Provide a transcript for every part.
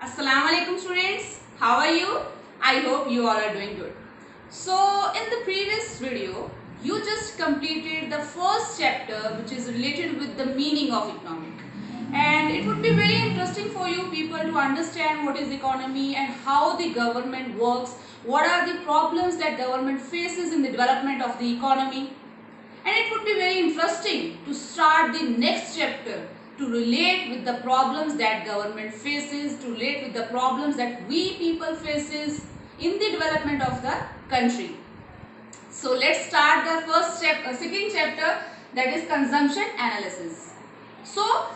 Assalamu alaikum students, how are you? I hope you all are doing good. So in the previous video, you just completed the first chapter which is related with the meaning of economic. And it would be very interesting for you people to understand what is economy and how the government works, what are the problems that government faces in the development of the economy. And it would be very interesting to start the next chapter to relate with the problems that government faces, to relate with the problems that we people faces in the development of the country. So let's start the second chapter, that is consumption analysis. So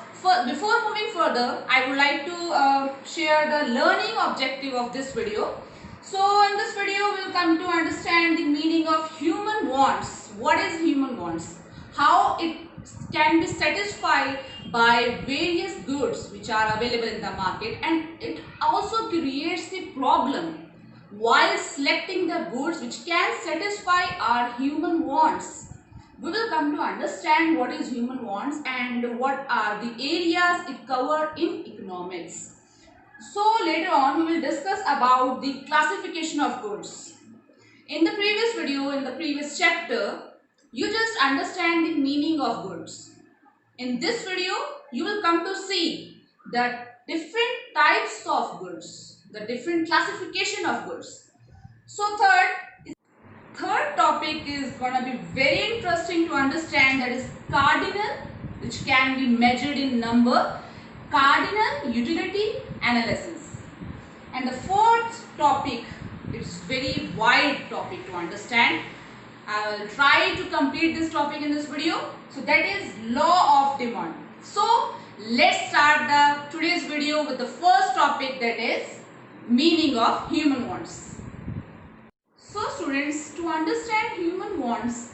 before moving further, I would like to share the learning objective of this video. So in this video, we will come to understand the meaning of human wants. What is human wants? How it can be satisfied by various goods which are available in the market, and it also creates the problem while selecting the goods which can satisfy our human wants. We will come to understand what is human wants and what are the areas it covers in economics. So later on we will discuss about the classification of goods. In the previous video, in the previous chapter, you just understand the meaning of goods. In this video, you will come to see the different types of goods, the different classification of goods. So third topic is going to be very interesting to understand, that is cardinal, which can be measured in number, cardinal utility analysis. And the fourth topic is very wide topic to understand. I will try to complete this topic in this video. So that is law of demand. So let's start today's video with the first topic, that is meaning of human wants. So students, to understand human wants,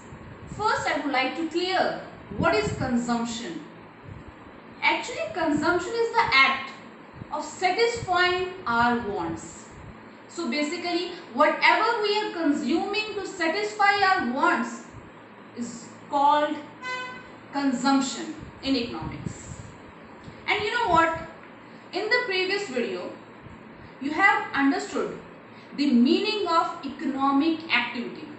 first I would like to clear what is consumption. Actually, consumption is the act of satisfying our wants. So basically, whatever we are consuming to satisfy our wants is called consumption in economics. And you know what? In the previous video, you have understood the meaning of economic activity.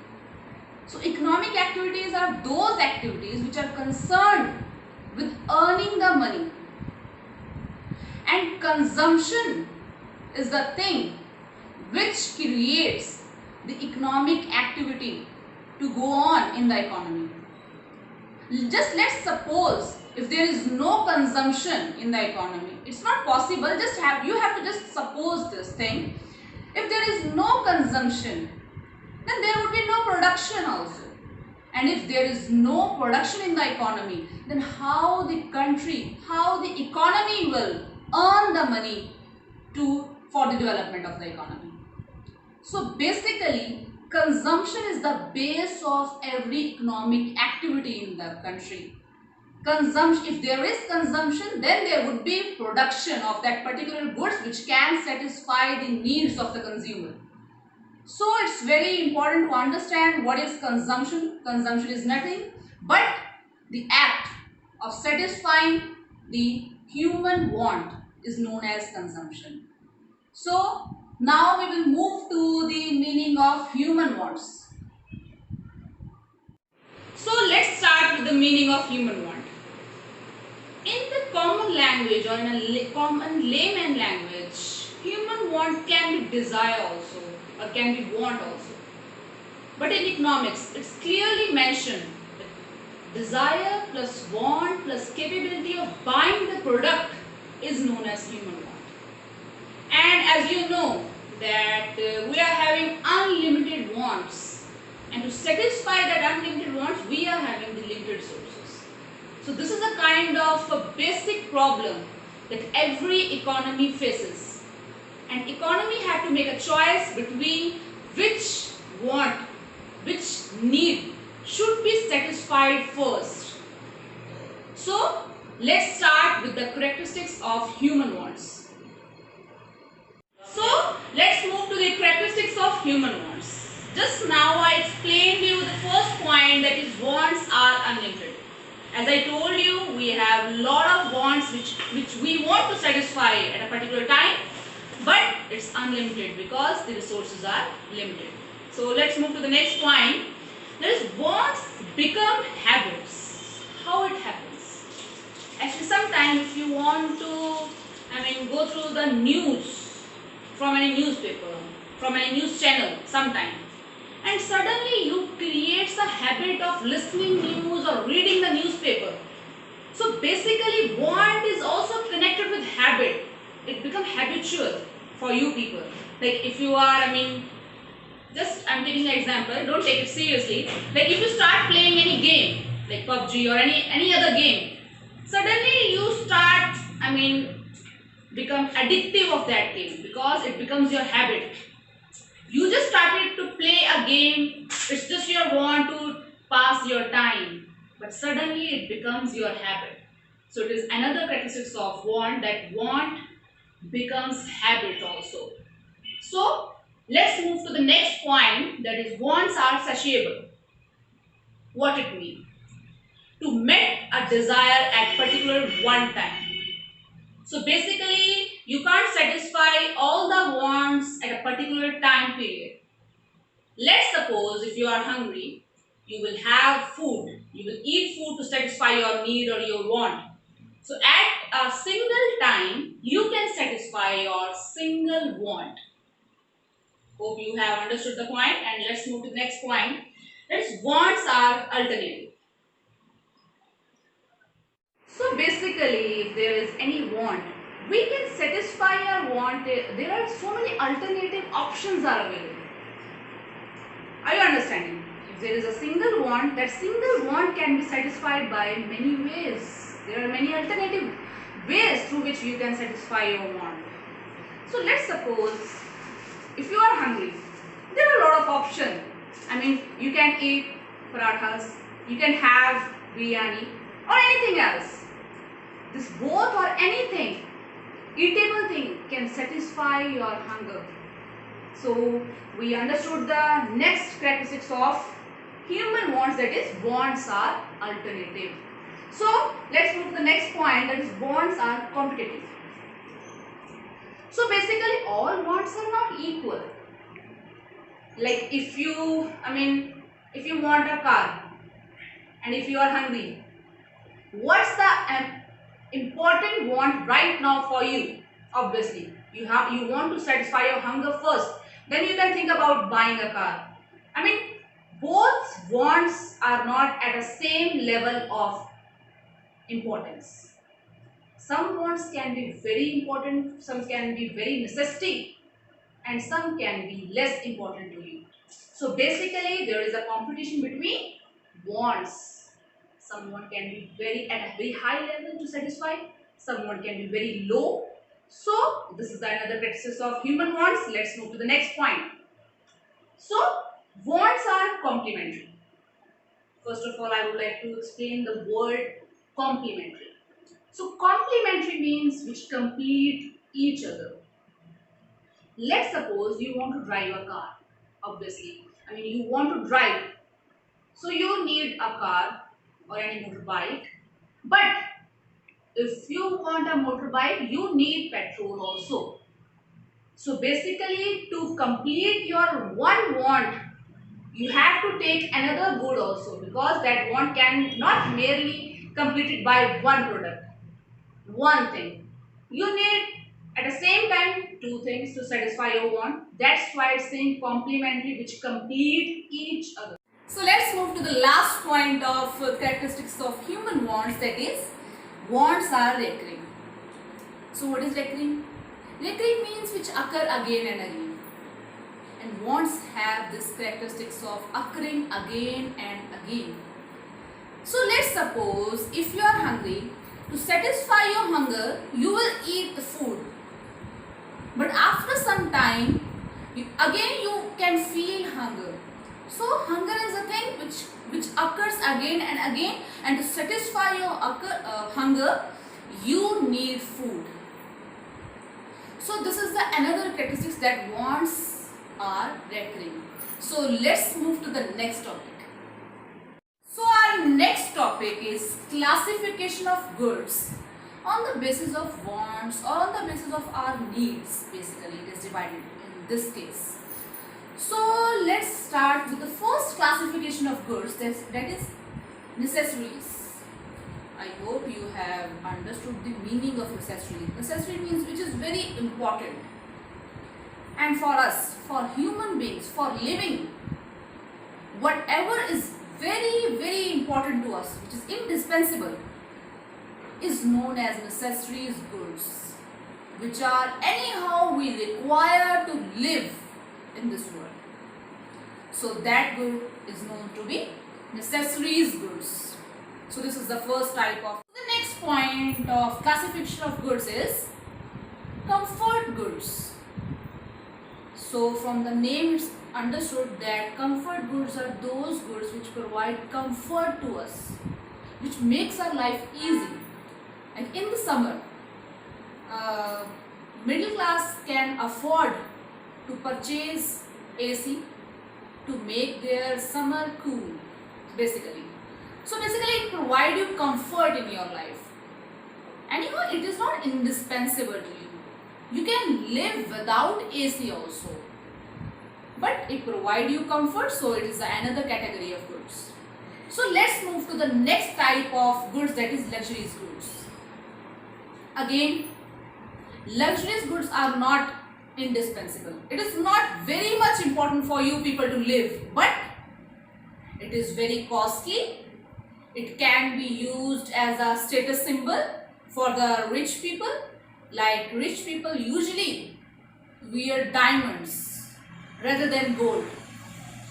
So economic activities are those activities which are concerned with earning the money. And consumption is the thing which creates the economic activity to go on in the economy. Just let's suppose if there is no consumption in the economy, it's not possible. You have to just suppose this thing. If there is no consumption, then there would be no production also. And if there is no production in the economy, then how the country, how the economy will earn the money for the development of the economy? So basically, consumption is the base of every economic activity in the country. If there is consumption, then there would be production of that particular goods which can satisfy the needs of the consumer. So it's very important to understand what is consumption. Consumption is nothing but the act of satisfying the human want is known as consumption. So now we will move to the meaning of human wants. So let's start with the meaning of human want. In the common language, or in a common layman language, human want can be desire also, or can be want also. But in economics, it's clearly mentioned that desire plus want plus capability of buying the product is known as human want. And as you know that we are having unlimited wants, and to satisfy that unlimited wants, we are having the limited sources. So this is a kind of a basic problem that every economy faces. And economy have to make a choice between which want, which need should be satisfied first. So let's start with the characteristics of human wants. So let's move to the characteristics of human wants. Just now I explained to you the first point, that is wants are unlimited. As I told you, we have a lot of wants which we want to satisfy at a particular time. it's unlimited because the resources are limited. So let's move to the next point. There is wants become habits. How it happens? Actually, sometimes if you want to, go through the news from any newspaper, from any news channel sometime, and suddenly you creates a habit of listening news or reading the newspaper. So basically want is also connected with habit. It becomes habitual for you people. Like if you are, just I'm taking an example, don't take it seriously. Like if you start playing any game, like PUBG or any other game, suddenly you start, become addictive of that game because it becomes your habit. You just started to play a game, it's just your want to pass your time, but suddenly it becomes your habit. So it is another characteristic of want, that want becomes habit also. So let's move to the next point, that is wants are satiable. What it means? To meet a desire at particular one time. So basically you can't satisfy all the wants at a particular time period. Let's suppose if you are hungry, you will have food. You will eat food to satisfy your need or your want. So at a single time, you can satisfy your single want. Hope you have understood the point, and let's move to the next point. That is wants are alternative. So basically, if there is any want, we can satisfy our want. There are so many alternative options are available. Are you understanding? If there is a single want, that single want can be satisfied by many ways. There are many alternative ways through which you can satisfy your want. So let's suppose if you are hungry, there are a lot of options. You can eat parathas, you can have biryani or anything else. This both or anything, eatable thing can satisfy your hunger. So we understood the next characteristics of human wants, that is wants are alternative. So let's move to the next point, that is wants are competitive. So basically all wants are not equal. Like if you want a car and if you are hungry, what's the important want right now for you? Obviously you want to satisfy your hunger first, then you can think about buying a car. Both wants are not at the same level of importance. Some wants can be very important, some can be very necessity, and some can be less important to you. So basically there is a competition between wants. Someone can be at a very high level to satisfy, someone can be very low. So this is another characteristic of human wants. Let's move to the next point. So wants are complementary. First of all, I would like to explain the word complementary. So complementary means which complete each other. Let's suppose you want to drive a car. Obviously, you want to drive. So you need a car or any motorbike. But if you want a motorbike, you need petrol also. So basically to complete your one want, you have to take another good also, because that want can not merely completed by one product, one thing. You need at the same time two things to satisfy your want. That's why it's saying complementary, which complete each other. So let's move to the last point of characteristics of human wants, that is wants are recurring. So what is recurring? Recurring means which occur again and again. And wants have this characteristics of occurring again and again. So let's suppose if you are hungry, to satisfy your hunger, you will eat the food. But after some time, you can feel hunger. So hunger is a thing which occurs again and again, and to satisfy your hunger, you need food. So this is the another characteristics that wants are recurring. So let's move to the next topic. So our next topic is classification of goods. on the basis of wants or on the basis of our needs. Basically it is divided in this case. So let's start with the first classification of goods, that is necessaries. I hope you have understood the meaning of necessary. Necessary means which is very important, and for us, for human beings, for living, whatever is very important to us, which is indispensable, is known as necessaries goods, which are anyhow we require to live in this world. So that good is known to be necessaries goods. So this is the first type of. The next point of classification of goods is comfort goods. So from the name it's understood that comfort goods are those goods which provide comfort to us, which makes our life easy. And in the summer, middle class can afford to purchase AC to make their summer cool, basically. So basically it provides you comfort in your life, and it is not indispensable to you. You can live without AC also, but it provides you comfort, so it is another category of goods. So let's move to the next type of goods, that is luxurious goods. Again, luxurious goods are not indispensable. It is not very much important for you people to live, but it is very costly. It can be used as a status symbol for the rich people. Like rich people usually wear diamonds rather than gold.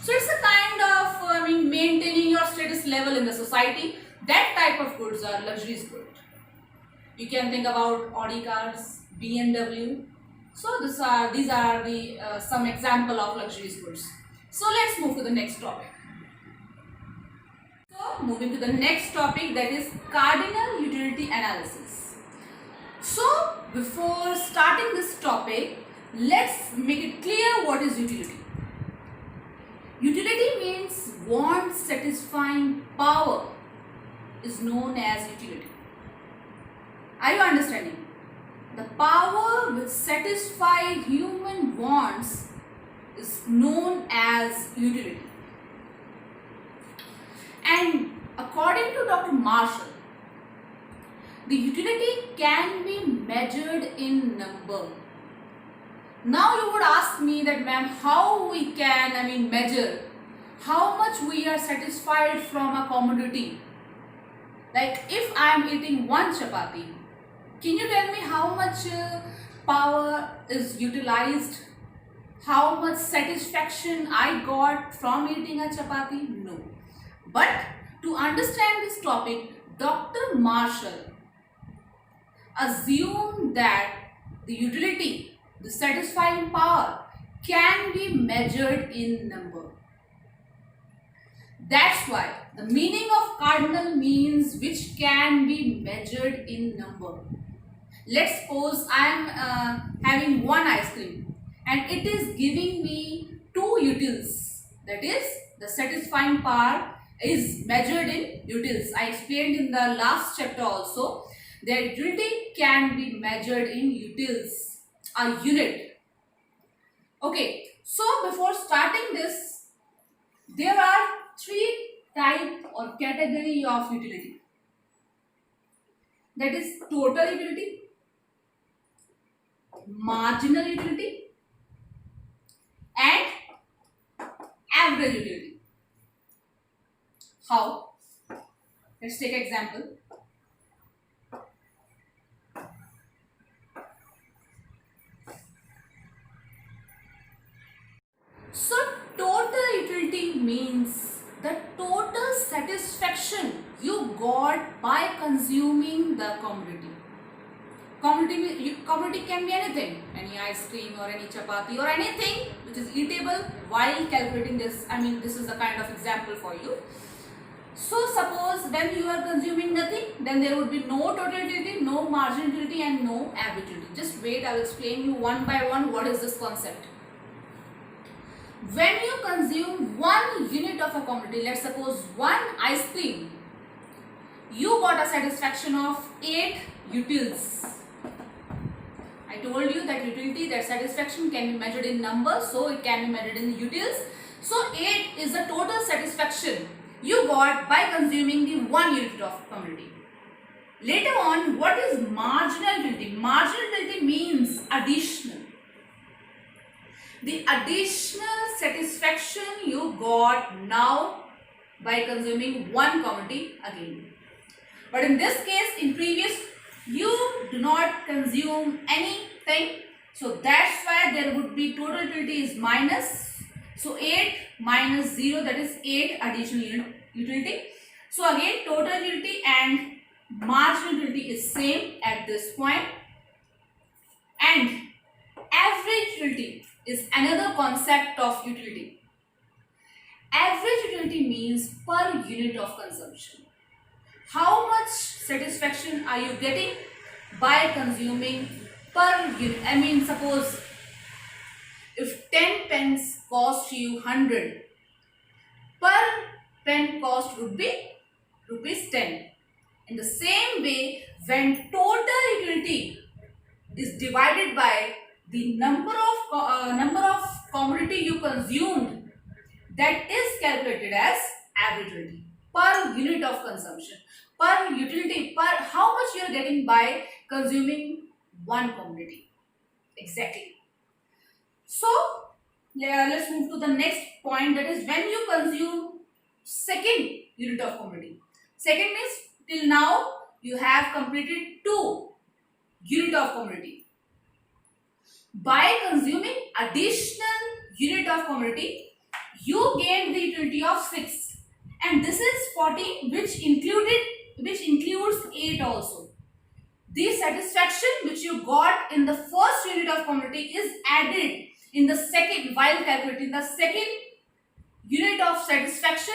So it's a kind of maintaining your status level in the society. That type of goods are luxurious goods. You can think about Audi cars, BMW. So these are the some example of luxurious goods. So let's move to the next topic. So moving to the next topic, that is cardinal utility analysis. So before starting this topic, let's make it clear what is utility. Utility means want satisfying power is known as utility. Are you understanding? The power which satisfies human wants is known as utility. And according to Dr. Marshall, the utility can be measured in number. Now you would ask me that, ma'am, how we can measure how much we are satisfied from a commodity. Like if I am eating one chapati, can you tell me how much power is utilized? How much satisfaction I got from eating a chapati? No. But to understand this topic, Dr. Marshall assumed that the utility, the satisfying power, can be measured in number. That's why the meaning of cardinal means which can be measured in number. Let's suppose I am having one ice cream and it is giving me 2 utils. That is, the satisfying power is measured in utils. I explained in the last chapter also that utility can be measured in utils, a unit. Okay, so before starting this, there are 3 type or category of utility. That is total utility, marginal utility, and average utility. How? Let's take an example. So total utility means the total satisfaction you got by consuming the commodity. Commodity can be anything, any ice cream or any chapati or anything which is eatable while calculating this. This is a kind of example for you. So suppose when you are consuming nothing, then there would be no total utility, no marginal utility, and no average utility. Just wait, I will explain you one by one what is this concept. When you consume 1 unit of a commodity, let's suppose 1 ice cream, you got a satisfaction of 8 utils. I told you that utility, that satisfaction can be measured in numbers, so it can be measured in utils. So 8 is the total satisfaction you got by consuming the 1 unit of commodity. Later on, what is marginal utility? Marginal utility means additional. The additional satisfaction you got now by consuming 1 commodity again. But in this case, in previous, you do not consume anything. So that's why there would be total utility is minus. So 8 minus 0, that is 8 additional utility. So again, total utility and marginal utility is same at this point. And average utility is another concept of utility. Average utility means per unit of consumption. How much satisfaction are you getting by consuming per unit? I mean, suppose if 10 pence cost you 100, per pen cost would be rupees 10. In the same way, when total utility is divided by the number of commodity you consumed, that is calculated as average utility per unit of consumption, per utility, per how much you are getting by consuming 1 commodity. Exactly. So let's move to the next point, that is when you consume second unit of commodity. Second means till now you have completed 2 unit of commodity. By consuming additional unit of commodity, you gained the utility of 6, and this is 14, which includes 8 also. The satisfaction which you got in the first unit of commodity is added in the second, while calculating the second unit of satisfaction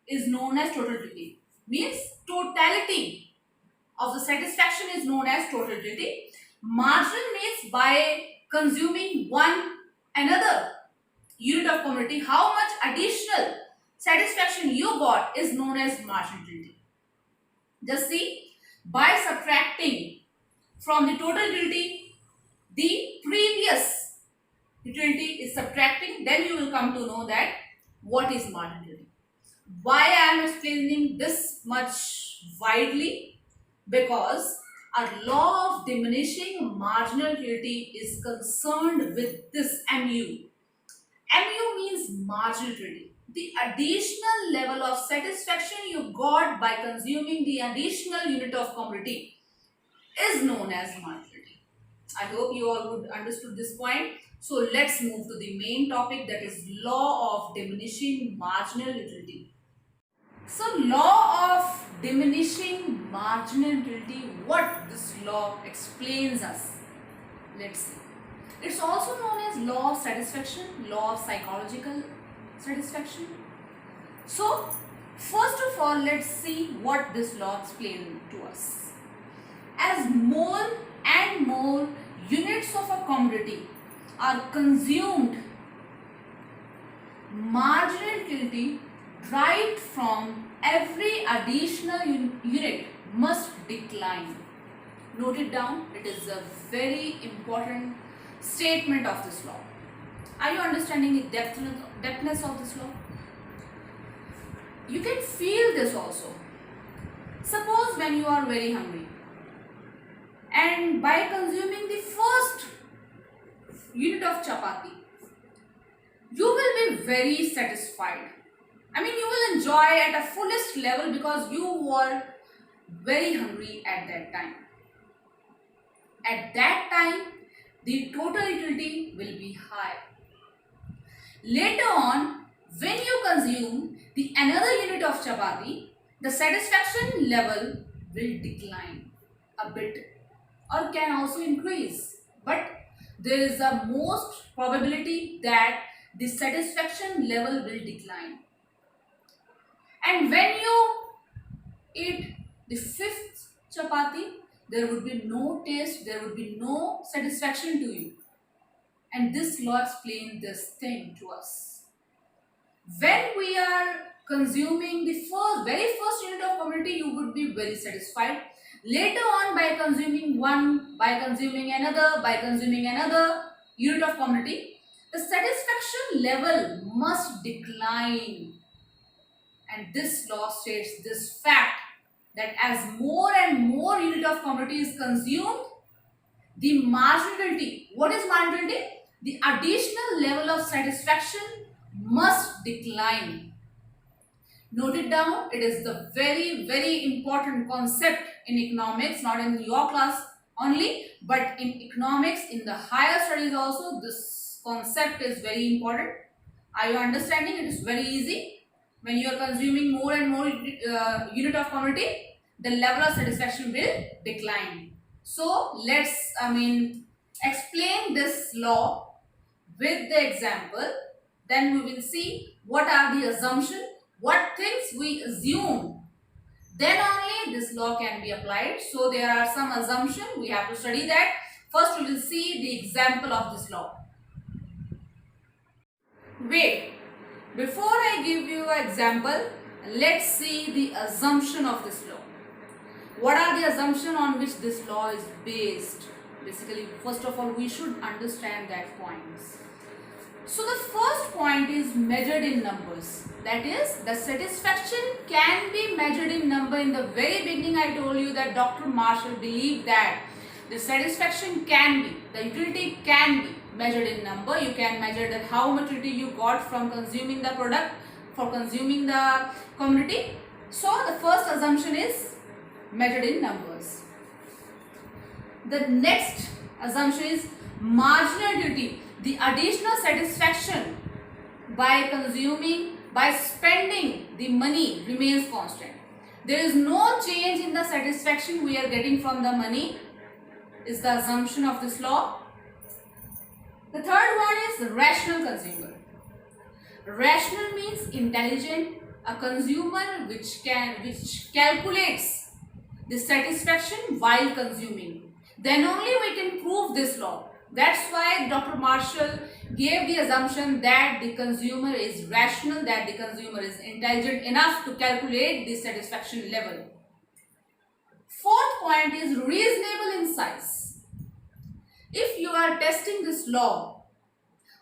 is known as total utility. Means totality of the satisfaction is known as total utility. Marginal means by consuming another unit of commodity, how much additional satisfaction you got is known as marginal utility. Just see, by subtracting from the total utility, the previous utility is subtracting, then you will come to know that what is marginal utility. Why I am explaining this much widely? Because our law of diminishing marginal utility is concerned with this MU. MU means marginal utility. The additional level of satisfaction you got by consuming the additional unit of commodity is known as marginal utility. I hope you all would understood this point. So let's move to the main topic, that is law of diminishing marginal utility. So law of diminishing marginal utility, what this law explains us. Let's see. It's also known as law of satisfaction, law of psychological satisfaction. So first of all, let's see what this law explains to us. As more and more units of a commodity are consumed, marginal utility derived from every additional unit must decline. Note it down. It is a very important statement of this law. Are you understanding the depthness of this law? You can feel this also. Suppose when you are very hungry, and by consuming the first unit of chapati, you will be very satisfied. I mean, you will enjoy at a fullest level because you were very hungry at that time. At that time, the total utility will be high. Later on, when you consume the another unit of chapati, the satisfaction level will decline a bit or can also increase. But there is a most probability that the satisfaction level will decline. And when you eat the 5th chapati, there would be no taste, there would be no satisfaction to you. And this law explains this thing to us. When we are consuming the very first unit of commodity, you would be very satisfied. Later on, by consuming one, by consuming another unit of commodity, the satisfaction level must decline. And this law states this fact that as more and more unit of commodity is consumed, the marginality, what is marginality? The additional level of satisfaction must decline. Note it down. It is the very important concept in economics, not in your class only, but in economics, in the higher studies also, this concept is very important. Are you understanding? It is very easy. When you are consuming more and more unit of commodity, the level of satisfaction will decline. So let's, explain this law with the example. Then we will see what are the assumptions, what things we assume. Then only this law can be applied. So there are some assumptions. We have to study that. First we will see the example of this law. Wait, before I give you an example, let's see the assumption of this law. What are the assumptions on which this law is based? Basically, first of all, we should understand that points. So the first point is measured in numbers. That is, the satisfaction can be measured in number. In the very beginning, I told you that Dr. Marshall believed that the satisfaction can be, the utility can be measured in number. You can measure that how much utility you got from consuming the product, for consuming the commodity. So the first assumption is measured in numbers. The next assumption is marginal utility. The additional satisfaction by consuming, by spending the money remains constant. There is no change in the satisfaction we are getting from the money, is the assumption of this law. The third one is rational consumer. Rational means intelligent, a consumer which calculates the satisfaction while consuming. Then only we can prove this law. That's why Dr. Marshall gave the assumption that the consumer is rational, that the consumer is intelligent enough to calculate the satisfaction level. Fourth point is reasonable in size. If you are testing this law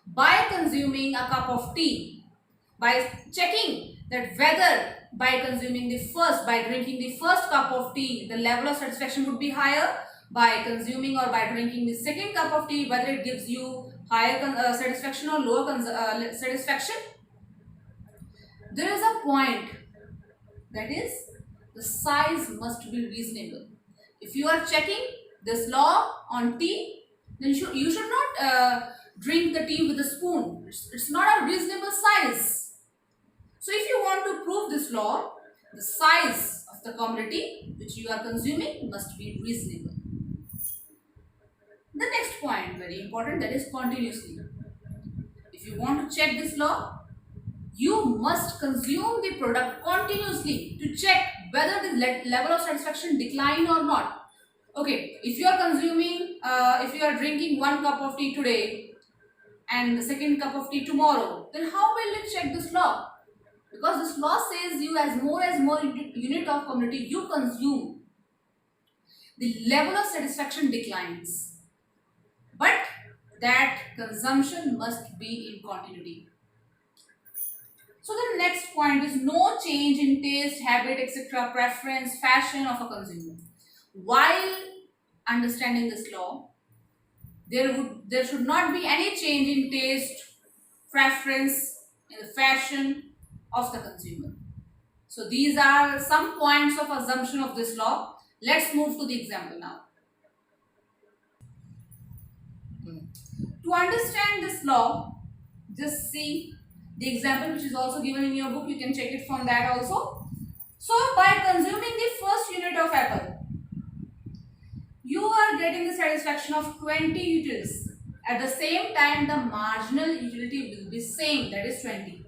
by consuming a cup of tea, by checking that whether by drinking the first cup of tea, the level of satisfaction would be higher, by consuming or by drinking the second cup of tea, whether it gives you higher satisfaction or lower satisfaction. There is a point, that is, the size must be reasonable. If you are checking this law on tea, then you should not drink the tea with a spoon. It's not a reasonable size. So if you want to prove this law, the size of the commodity which you are consuming must be reasonable. The next point, very important, that is continuously. If you want to check this law, you must consume the product continuously to check whether the level of satisfaction decline or not. Okay, if you are consuming, if you are drinking one cup of tea today and the second cup of tea tomorrow, then how will you check this law? Because this law says you as more unit of commodity you consume, the level of satisfaction declines. But that consumption must be in continuity. So the next point is no change in taste, habit, etc., preference, fashion of a consumer. While understanding this law, there should not be any change in taste, preference, in the fashion of the consumer. So these are some points of assumption of this law. Let's move to the example now. To understand this law, just see the example which is also given in your book. You can check it from that also. So by consuming the first unit of apple, you are getting the satisfaction of 20 utils. At the same time, the marginal utility will be same, that is 20.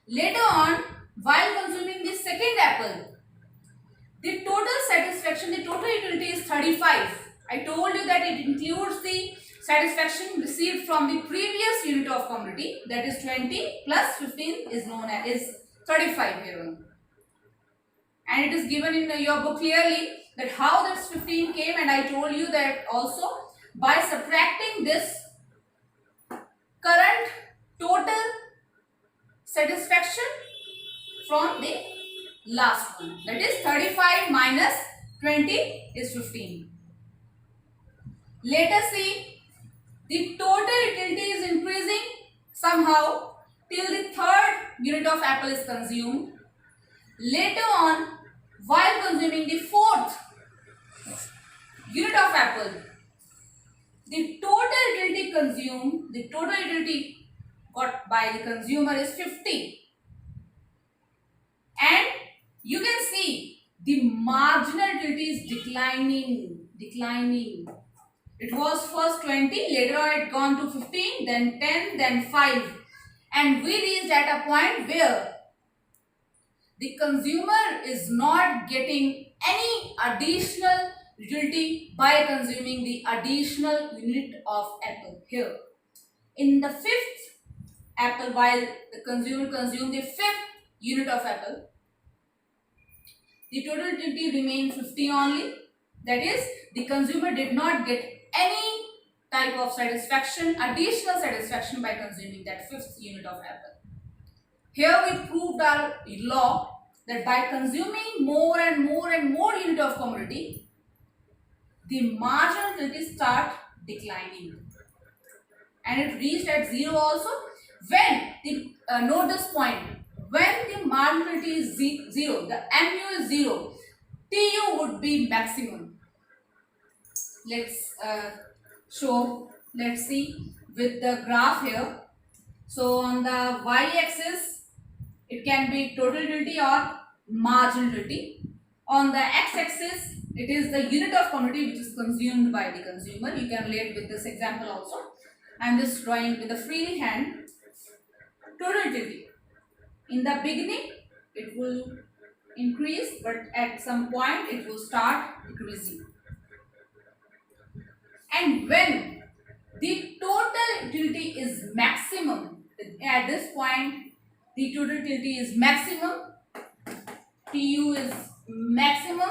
Later on, while consuming the second apple, the total satisfaction, the total utility is 35. I told you that it includes the satisfaction received from the previous unit of commodity, that is 20 plus 15 is known as 35 here on. and it is given in your book clearly that how this 15 came, and I told you that also by subtracting this current total satisfaction from the last one, that is 35 minus 20 is 15. Let us see, the total utility is increasing somehow till the third unit of apple is consumed. Later on, while consuming the fourth unit of apple, the total utility consumed, the total utility got by the consumer is 50. And you can see the marginal utility is declining. It was first 20, later on it gone to 15, then 10, then 5. And we reached at a point where the consumer is not getting any additional utility by consuming the additional unit of apple here. In the fifth apple, while the consumer consumed the fifth unit of apple, the total utility remained 50 only. That is, the consumer did not get any type of satisfaction, additional satisfaction by consuming that fifth unit of apple. Here we proved our law that by consuming more and more and more unit of commodity, the marginal utility start declining, and it reached at 0 also. When the note this point, when the marginal utility is 0, the MU is 0, TU would be maximum. Let's see with the graph here. So on the y-axis, it can be total utility or marginal utility. On the x-axis, it is the unit of quantity which is consumed by the consumer. You can relate with this example also. I am just drawing with a free hand. Total utility. In the beginning, it will increase, but at some point, it will start decreasing. And when the total utility is maximum, at this point, the total utility is maximum, TU is maximum.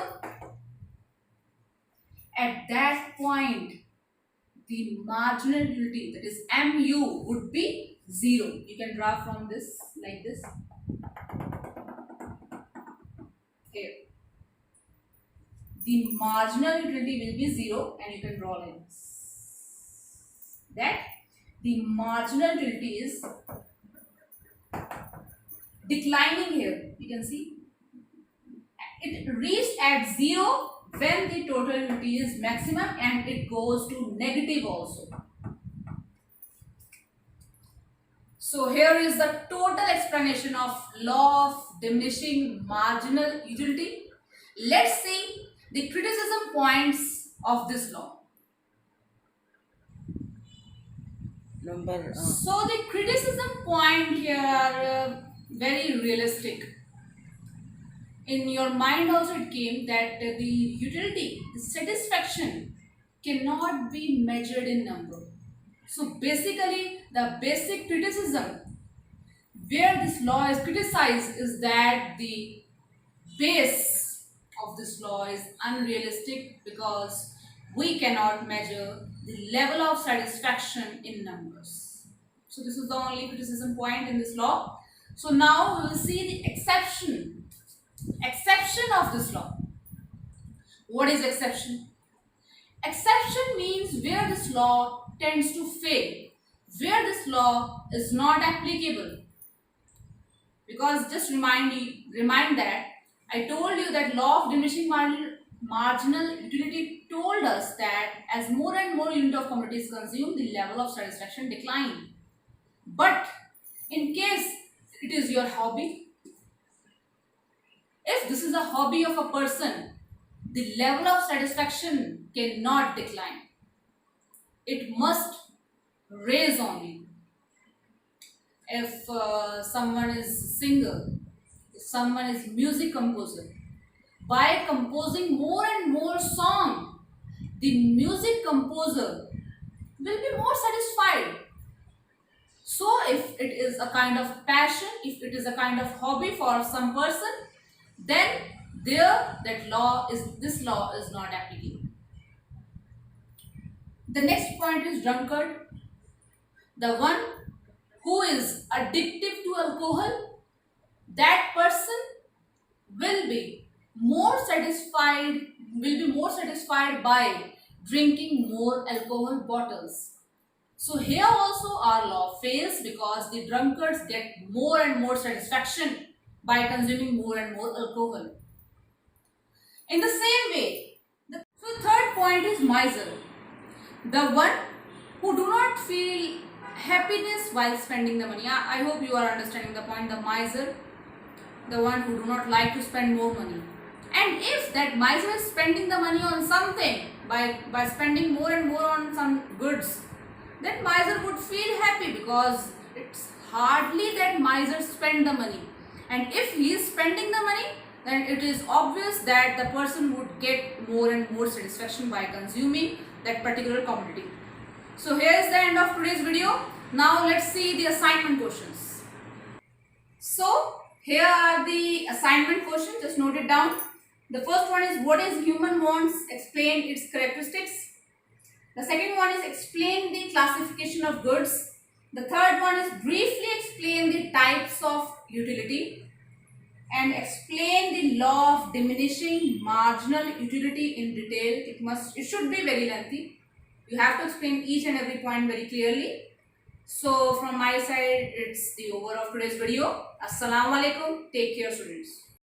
At that point, the marginal utility, that is MU, would be 0. You can draw from this like this. Here. The marginal utility will be 0, and you can draw like this. That the marginal utility is declining here. You can see it reached at 0 when the total utility is maximum, and it goes to negative also. So here is the total explanation of law of diminishing marginal utility. Let's see the criticism points of this law. So the criticism point here are very realistic. In your mind also it came that the utility, the satisfaction cannot be measured in number. So basically the basic criticism where this law is criticized is that the base of this law is unrealistic because we cannot measure the level of satisfaction in numbers. So this is the only criticism point in this law. So now we will see the exception of this law. What is exception? Exception means where this law tends to fail, where this law is not applicable. Because just remind that I told you that law of diminishing marginal utility told us that as more and more unit of commodity is consumed, the level of satisfaction decline. But in case it is your hobby, if this is a hobby of a person, the level of satisfaction cannot decline. It must raise only. If someone is singer, if someone is music composer, by composing more and more song, the music composer will be more satisfied. So if it is a kind of passion, if it is a kind of hobby for some person, then there this law is not applicable. The next point is drunkard, the one who is addictive to alcohol. That person will be more satisfied by drinking more alcohol bottles. So here also our law fails because the drunkards get more and more satisfaction by consuming more and more alcohol. In the same way, the third point is miser, the one who do not feel happiness while spending the money. I hope you are understanding the point. The miser, the one who do not like to spend more money. And if that miser is spending the money on something, by spending more and more on some goods, that miser would feel happy because it's hardly that miser spend the money. And if he is spending the money, then it is obvious that the person would get more and more satisfaction by consuming that particular commodity. So here is the end of today's video. Now let's see the assignment questions. So here are the assignment questions, just note it down. The first one is, what is human wants? Explain its characteristics. The second one is, explain the classification of goods. The third one is, briefly explain the types of utility. And explain the law of diminishing marginal utility in detail. It should be very lengthy. You have to explain each and every point very clearly. So from my side, it's the over of today's video. Assalamu alaikum. Take care, students.